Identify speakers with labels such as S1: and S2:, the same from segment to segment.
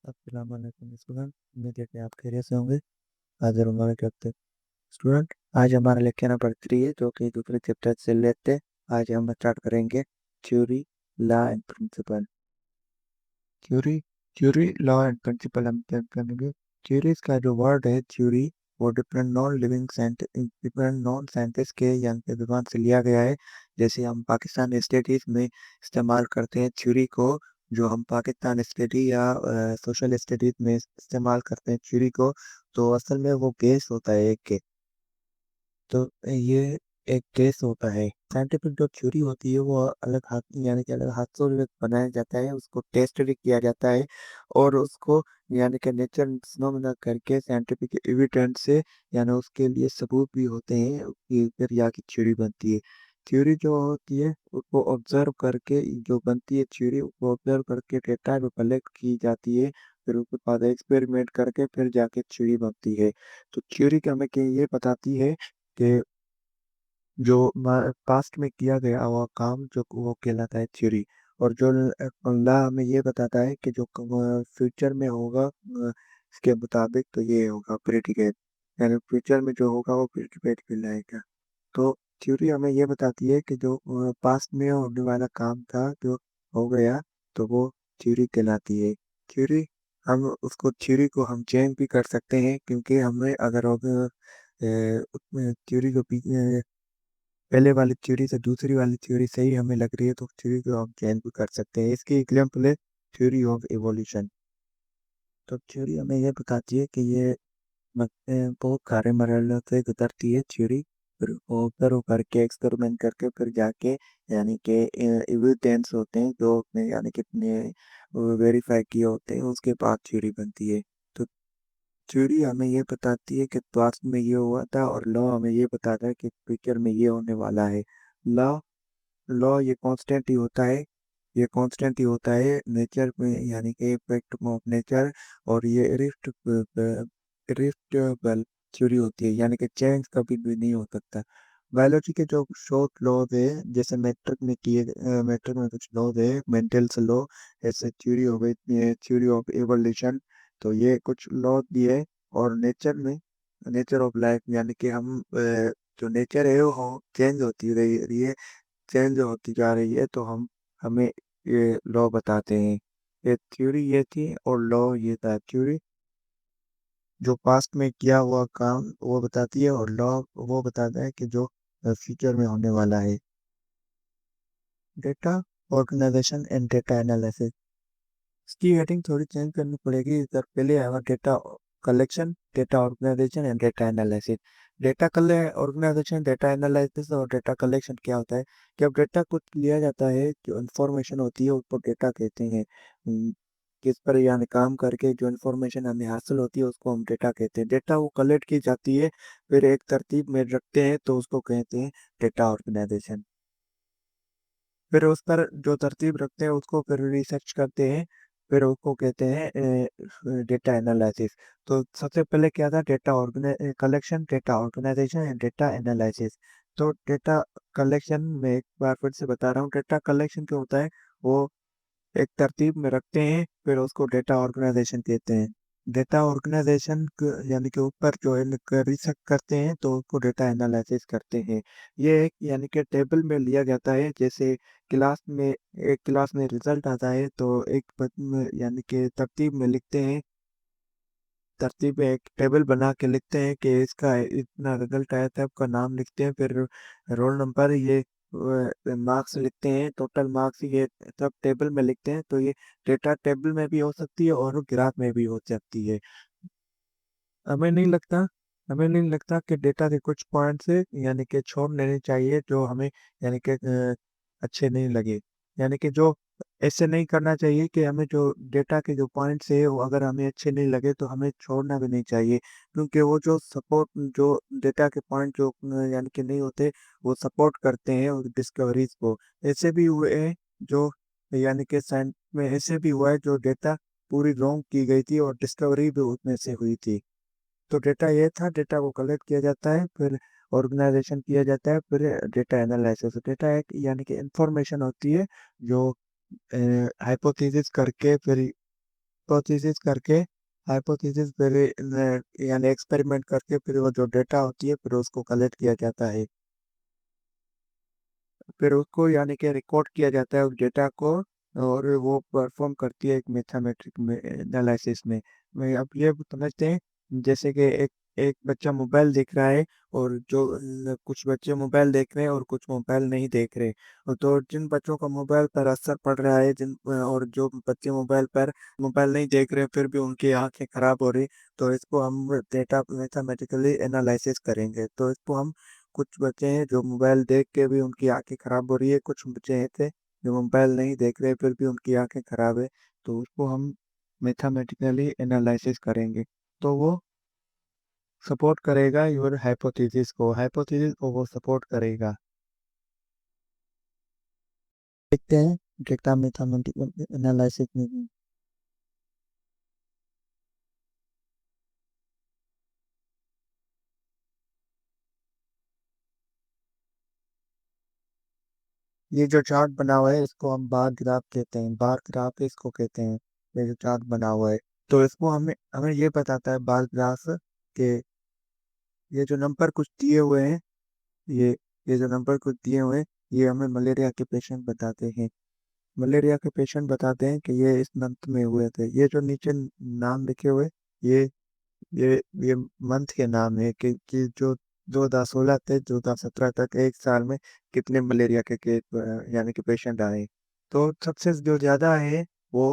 S1: अस्सलाम वालेकुम स्टूडेंट। उम्मीद है कि आप खैरियत से होंगे। हाजिर हूँ मैं करते स्टूडेंट। आज हमारा लेक्चर नंबर 3 है जो कि दूसरे चैप्टर से लेते हैं। आज हम स्टार्ट करेंगे theory, law and principle. Theory theory law and principle हम चेक करेंगे। थ्योरीज का जो वर्ड है थ्योरी, वो डिफरेंट नॉन साइंटिस्ट के यानी कि विद्वान से लिया गया है। जैसे हम पाकिस्तान स्टडीज में इस्तेमाल करते हैं थ्योरी को, जो हम पाकिस्तान स्टडी या सोशल स्टडीज में इस्तेमाल करते हैं थ्योरी को, तो असल में वो केस होता है एक के। तो ये एक केस होता है। साइंटिफिक जो थ्योरी होती है वो अलग हाथ यानी कि अलग हाथों से बनाया जाता है, उसको टेस्ट भी किया जाता है और उसको यानी कि नेचर फिनोमेना करके साइंटिफिक एविडेंस से यानी उसके लिए सबूत भी होते हैं कि फिर यहाँ की थ्योरी बनती है। थ्योरी जो होती है उसको ऑब्जर्व करके जो बनती है थ्योरी, उसको ऑब्जर्व करके डेटा जो कलेक्ट की जाती है, फिर उसके बाद एक्सपेरिमेंट करके फिर जाके थ्योरी बनती है। तो थ्योरी का हमें ये बताती है कि जो पास्ट में किया गया हुआ काम जो वो कहलाता है थ्योरी। और जो ला हमें ये बताता है कि जो फ्यूचर में होगा इसके मुताबिक तो ये होगा प्रेडिकेट, यानी फ्यूचर में जो होगा वो प्रेडिकेट कहलाएगा। तो थ्योरी हमें ये बताती है कि जो पास्ट में होने वाला काम था जो हो गया, तो वो थ्योरी कहलाती है। थ्योरी हम उसको थ्योरी को हम चेंज भी कर सकते हैं, क्योंकि हमें अगर थ्योरी को पहले वाली थ्योरी से दूसरी वाली थ्योरी सही हमें लग रही है तो थ्योरी को हम चेंज भी कर सकते हैं। इसकी एग्जाम्पल है थ्योरी ऑफ एवोल्यूशन। तो थ्योरी हमें यह बताती है कि ये बहुत सारे मरहलों से गुजरती है थ्योरी, फिर ऑब्जर्व करके एक्सपेरिमेंट करके फिर जाके यानी कि एविडेंस होते हैं जो अपने यानी कि वेरीफाई किए होते हैं, उसके बाद थ्योरी बनती है। तो थ्योरी हमें ये बताती है कि पास्ट में ये हुआ था और लॉ हमें ये बताता है कि फ्यूचर में ये होने वाला है। लॉ लॉ ये कांस्टेंट ही होता है, ये कांस्टेंट ही होता है नेचर में, यानी कि इफेक्ट ऑफ नेचर। और ये इरिफ्यूटेबल थ्योरी होती है, यानी कि चेंज कभी भी नहीं हो सकता। बायोलॉजी के जो शॉर्ट लॉज है, जैसे मैट्रिक में कुछ लॉज है, मेंडल्स लॉ, ऐसे थ्योरी हो गई थ्योरी ऑफ एवोल्यूशन। तो ये कुछ लॉ भी है। और नेचर में नेचर ऑफ लाइफ, यानी कि जो नेचर है वो चेंज होती रही है, चेंज होती जा रही है, तो हमें ये लॉ बताते हैं। ये थ्योरी ये थी और लॉ ये था। थ्योरी जो पास्ट में किया हुआ काम वो बताती है और लॉ वो बताता है कि जो फ्यूचर में होने वाला है। Data organisation and data analysis, इसकी हेडिंग थोड़ी चेंज करनी पड़ेगी। इधर पहले आएगा data collection, data organisation and data analysis. Data organisation, data analysis और डेटा कलेक्शन क्या होता है? जब डेटा कुछ लिया जाता है, जो इंफॉर्मेशन होती है उसको डेटा कहते हैं। किस पर यानी काम करके जो इंफॉर्मेशन हमें हासिल होती है उसको हम डेटा कहते हैं। डेटा वो कलेक्ट की जाती है, फिर एक तरतीब में रखते हैं तो उसको कहते हैं डेटा ऑर्गेनाइजेशन। फिर उस पर जो तरतीब रखते हैं उसको फिर रिसर्च करते हैं, फिर उसको कहते हैं डेटा एनालिसिस। तो सबसे पहले क्या था? Data collection, data organisation and data analysis. तो डेटा कलेक्शन में एक बार फिर से बता रहा हूँ, डेटा कलेक्शन क्या होता है? वो एक तरतीब में रखते हैं, फिर उसको डेटा ऑर्गेनाइजेशन कहते हैं। डेटा ऑर्गेनाइजेशन यानी कि ऊपर जो है रिसर्च करते हैं तो उसको डेटा एनालिसिस करते हैं। ये एक यानी कि टेबल में लिया जाता है, जैसे क्लास में रिजल्ट आता है तो यानी कि तरतीब में लिखते हैं, तरतीब में एक टेबल बना के लिखते हैं कि इसका इतना रिजल्ट आया था, आपका नाम लिखते हैं, फिर रोल नंबर, ये मार्क्स लिखते हैं, टोटल मार्क्स, ये सब टेबल में लिखते हैं। तो ये डेटा टेबल में भी हो सकती है और ग्राफ में भी हो सकती है। हमें नहीं लगता हमें नहीं लगता कि डेटा के कुछ पॉइंट्स यानी कि छोड़ लेने चाहिए जो हमें यानी कि अच्छे नहीं लगे। यानी कि जो ऐसे नहीं करना चाहिए कि हमें जो डेटा के जो पॉइंट्स है वो अगर हमें अच्छे नहीं लगे तो हमें छोड़ना भी नहीं चाहिए, क्योंकि वो जो सपोर्ट जो डेटा के पॉइंट जो यानी कि नहीं होते, वो सपोर्ट करते हैं उस डिस्कवरीज को। ऐसे भी हुए हैं जो यानी कि साइंस में ऐसे भी हुआ है जो डेटा पूरी रॉन्ग की गई थी और डिस्कवरी भी उसमें से हुई थी। तो डेटा ये था, डेटा को कलेक्ट किया जाता है, फिर ऑर्गेनाइजेशन किया जाता है, फिर डेटा एनालिसिस। डेटा एक यानी कि इंफॉर्मेशन होती है जो हाइपोथेसिस करके फिर हाइपोथेसिस करके, हाइपोथेसिस फिर यानी एक्सपेरिमेंट करके फिर वो जो डेटा होती है फिर उसको कलेक्ट किया जाता है, फिर उसको यानी कि रिकॉर्ड किया जाता है उस डेटा को, और वो परफॉर्म करती है एक मैथमेटिक में एनालिसिस में। अब ये समझते हैं, जैसे कि एक एक बच्चा मोबाइल देख रहा है, और जो कुछ बच्चे मोबाइल देख रहे हैं और कुछ मोबाइल नहीं देख रहे। और तो जिन बच्चों का मोबाइल पर असर पड़ रहा है, और जो बच्चे मोबाइल नहीं देख रहे फिर भी उनकी आंखें खराब हो रही, तो इसको हम डेटा मैथमेटिकली एनालिसिस करेंगे। तो इसको हम, कुछ बच्चे हैं जो मोबाइल देख के भी उनकी आंखें खराब हो रही है, कुछ बच्चे हैं थे जो मोबाइल नहीं देख रहे फिर भी उनकी आंखें खराब है, तो उसको हम मैथमेटिकली एनालिसिस करेंगे। तो वो सपोर्ट करेगा योर हाइपोथेसिस को वो सपोर्ट करेगा। देखते हैं डेटा मैथमेटिकल एनालिसिस में भी। ये जो चार्ट बना हुआ है इसको हम बार ग्राफ कहते हैं, बार ग्राफ इसको कहते हैं। ये जो चार्ट बना हुआ है, तो इसको हमें हमें ये बताता है बार ग्राफ के, ये जो नंबर कुछ दिए हुए हैं, ये ये जो नंबर कुछ दिए हुए हैं, ये हमें मलेरिया के पेशेंट बताते हैं। मलेरिया के पेशेंट बताते हैं कि ये इस मंथ में हुए थे। ये जो नीचे नाम लिखे हुए, ये ये ये मंथ के नाम है कि जो 2016 से 2017 तक एक साल में कितने मलेरिया के केस यानी कि पेशेंट आए। तो सबसे जो ज्यादा आए वो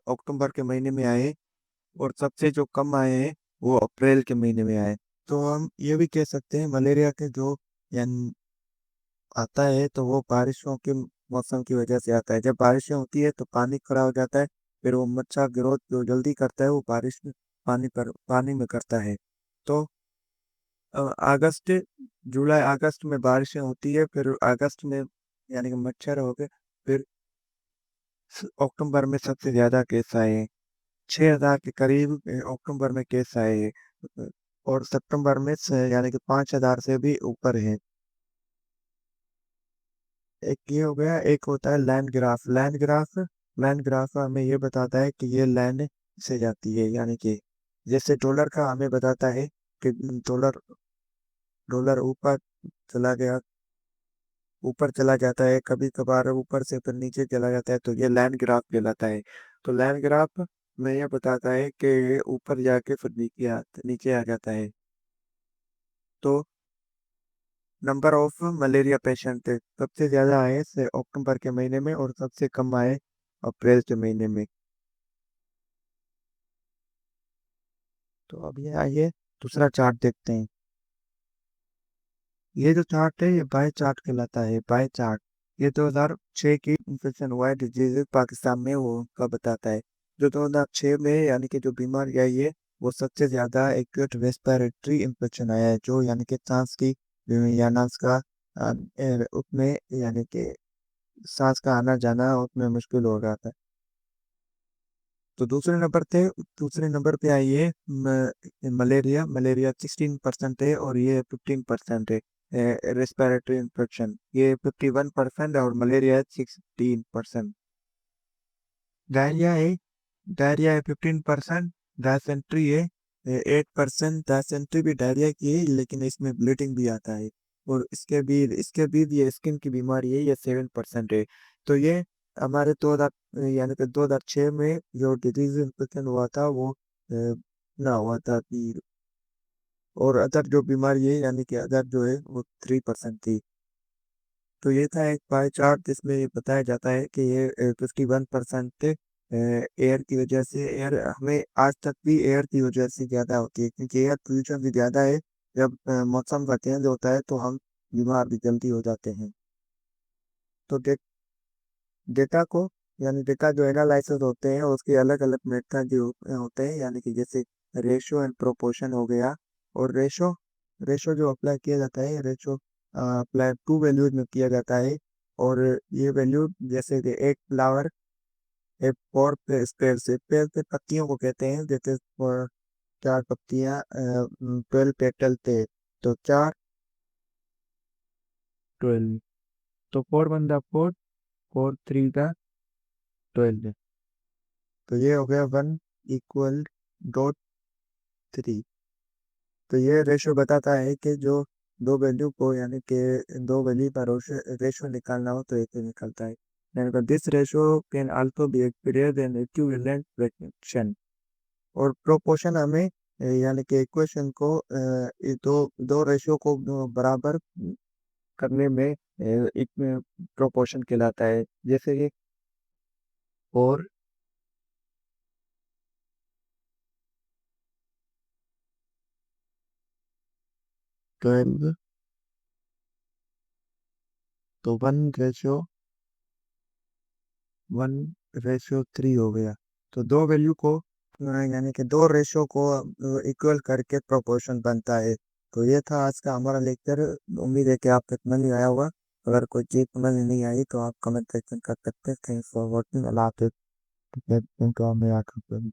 S1: अक्टूबर के महीने में आए, और सबसे जो कम आए हैं वो अप्रैल के महीने में आए। तो हम ये भी कह सकते हैं मलेरिया के जो यानी आता है तो वो बारिशों के मौसम की वजह से आता है। जब बारिशें होती है तो पानी खड़ा हो जाता है, फिर वो मच्छर ग्रोथ जो जल्दी करता है वो बारिश में पानी में करता है। तो अगस्त, जुलाई अगस्त में बारिशें होती है, फिर अगस्त में यानी कि मच्छर हो गए, फिर अक्टूबर में सबसे ज्यादा केस आए हैं। 6,000 के करीब अक्टूबर में केस आए हैं, और सितंबर में यानी कि 5,000 से भी ऊपर है। एक ये हो गया, एक होता है लैंड ग्राफ हमें ये बताता है कि ये लैंड से जाती है, यानी कि जैसे डॉलर का हमें बताता है कि डॉलर डॉलर ऊपर चला जाता है, कभी कभार ऊपर से फिर नीचे चला जाता है, तो ये लैंड ग्राफ कहलाता है। तो लैंड ग्राफ में ये बताता है कि ये ऊपर जाके फिर नीचे आ जाता है। तो नंबर ऑफ मलेरिया पेशेंट सबसे ज्यादा आए से अक्टूबर के महीने में, और सबसे कम आए अप्रैल के महीने में। तो अब ये आइए दूसरा चार्ट देखते हैं। ये जो चार्ट है ये बाय चार्ट कहलाता है, बाय चार्ट। ये 2006 की इन्फेक्शन हुआ है डिजीज पाकिस्तान में, वो का बताता है। जो 2006 में यानी कि जो बीमारी आई है, वो सबसे ज्यादा एक्यूट रेस्पिरेटरी इन्फेक्शन आया है, जो यानी कि सांस की या नास का उसमें यानी कि सांस का आना जाना उसमें मुश्किल हो रहा था। तो दूसरे नंबर पे आई है मलेरिया। मलेरिया 16% है, और ये 15% है। रेस्पिरेटरी इन्फेक्शन ये 51% और मलेरिया 16%। डायरिया है डायरिया है 15%। डायसेंट्री है 8%। डायसेंट्री भी डायरिया की है, लेकिन इसमें ब्लीडिंग भी आता है। और इसके भी ये स्किन की बीमारी है, ये 7% है। तो ये हमारे 2000 यानी कि 2006 में जो डिजीज इन्फेक्शन हुआ था वो ना हुआ था कि, और अदर जो बीमारी है यानी कि अदर जो है वो 3% थी। तो ये था एक पाई चार्ट जिसमें ये बताया जाता है कि ये 51% एयर की वजह से, एयर हमें आज तक भी एयर की वजह से ज़्यादा होती है, क्योंकि एयर पोल्यूशन भी ज़्यादा है। जब मौसम का चेंज होता है तो हम बीमार भी जल्दी हो जाते हैं। तो डेटा को यानी डेटा जो एनालिसिस होते हैं उसके अलग अलग मेथड जो होते हैं, यानी कि जैसे रेशो एंड प्रोपोर्शन हो गया। और रेशो जो अप्लाई किया जाता है, रेशो अप्लाई टू वैल्यूज में किया जाता है। और ये वैल्यू जैसे कि एक फ्लावर, एक फोर पेड़ से पत्तियों को कहते हैं, जैसे चार पत्तियां 12 पेटल थे, तो 4 12। तो 4 1 4, 4 3 12। तो ये हो गया 1:3। तो ये रेशो बताता है कि जो दो वैल्यू को यानी कि दो वैल्यू का रेशो निकालना हो तो ऐसे निकलता है। यानी this ratio can also be expressed in equivalent fraction. और प्रोपोर्शन हमें यानी कि इक्वेशन को ये दो दो रेशियो को बराबर करने में एक प्रोपोर्शन कहलाता है। जैसे कि 4:12, तो 1:3 हो गया। तो दो वैल्यू को यानी कि दो रेशियो को इक्वल करके प्रोपोर्शन बनता है। तो ये था आज का हमारा लेक्चर। उम्मीद है कि आपको समझ में आया होगा। अगर कोई चीज़ समझ में नहीं आई तो आप कमेंट सेक्शन कर सकते हैं। Thanks for watching. अल्लाह हाफिज़। Thank you.